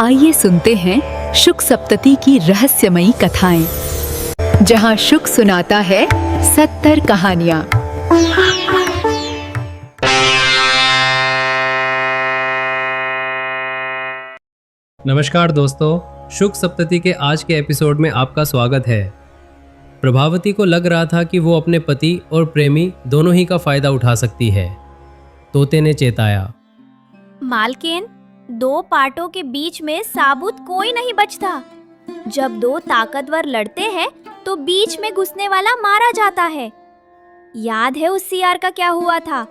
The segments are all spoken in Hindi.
आइए सुनते हैं शुक सप्तती की रहस्यमयी कथाएं, जहां शुक सुनाता है 70 कहानियां। नमस्कार दोस्तों, शुक सप्तती के आज के एपिसोड में आपका स्वागत है। प्रभावती को लग रहा था कि वो अपने पति और प्रेमी दोनों ही का फायदा उठा सकती है। तोते ने चेताया, मालकिन, 2 पार्टों के बीच में साबुत कोई नहीं बचता। जब 2 ताकतवर लड़ते हैं तो बीच में घुसने वाला मारा जाता है। याद है उस सियार का क्या हुआ था,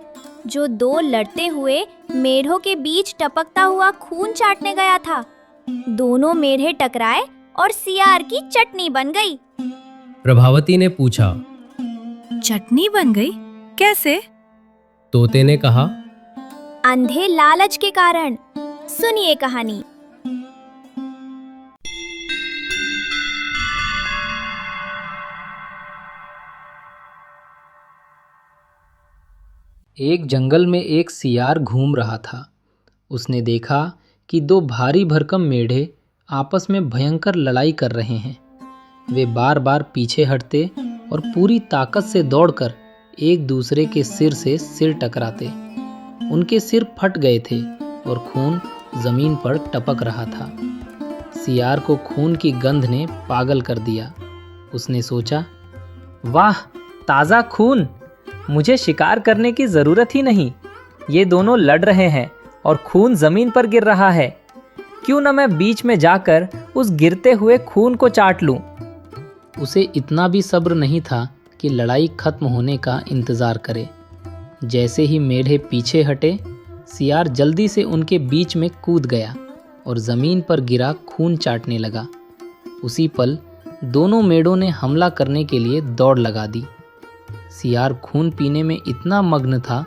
जो 2 लड़ते हुए मेढ़ों के बीच टपकता हुआ खून चाटने गया था। दोनों मेढ़े टकराए और सियार की चटनी बन गई। प्रभावती ने पूछा। चटनी बन गई? कैसे? तोते ने कहा, अंधे लालच के कारण। सुनिए कहानी। एक जंगल में एक सियार घूम रहा था। उसने देखा कि 2 भारी भरकम मेढ़े आपस में भयंकर लड़ाई कर रहे हैं। वे बार बार पीछे हटते और पूरी ताकत से दौड़कर एक दूसरे के सिर से सिर टकराते। उनके सिर फट गए थे और खून जमीन पर टपक रहा था। सियार को खून की गंध ने पागल कर दिया। उसने सोचा, वाह, ताज़ा खून! मुझे शिकार करने की ज़रूरत ही नहीं। ये दोनों लड़ रहे हैं और खून ज़मीन पर गिर रहा है। क्यों न मैं बीच में जाकर उस गिरते हुए खून को चाट लूं? उसे इतना भी सब्र नहीं था कि लड़ाई खत्म होने का इंतज़ार करे। जैसे ही मेढ़े पीछे हटे, सियार जल्दी से उनके बीच में कूद गया और ज़मीन पर गिरा खून चाटने लगा। उसी पल दोनों मेढ़ों ने हमला करने के लिए दौड़ लगा दी। सियार खून पीने में इतना मग्न था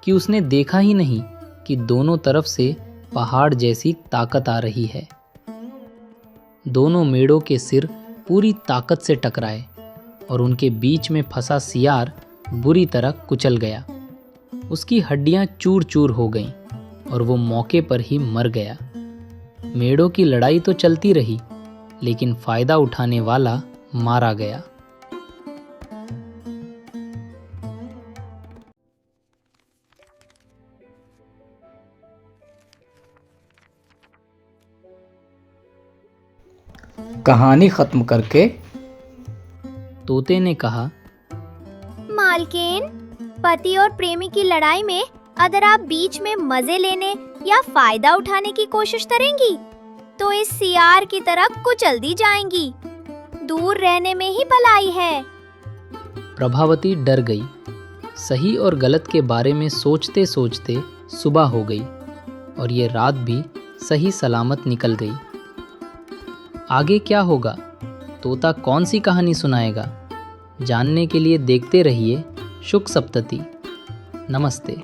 कि उसने देखा ही नहीं कि दोनों तरफ से पहाड़ जैसी ताकत आ रही है। दोनों मेढ़ों के सिर पूरी ताकत से टकराए और उनके बीच में फंसा सियार बुरी तरह कुचल गया। उसकी हड्डियां चूर चूर हो गईं और वो मौके पर ही मर गया। मेढ़ों की लड़ाई तो चलती रही, लेकिन फायदा उठाने वाला मारा गया। कहानी खत्म करके तोते ने कहा, मालकिन, पति और प्रेमी की लड़ाई में अगर आप बीच में मजे लेने या फायदा उठाने की कोशिश करेंगी तो इस सियार की तरह कुचल दी जाएंगी। दूर रहने में ही भलाई है। प्रभावती डर गई। सही और गलत के बारे में सोचते सोचते सुबह हो गई और ये रात भी सही सलामत निकल गई। आगे क्या होगा? तोता कौन सी कहानी सुनाएगा? जानने के लिए देखते रहिए शुक सप्तती। नमस्ते।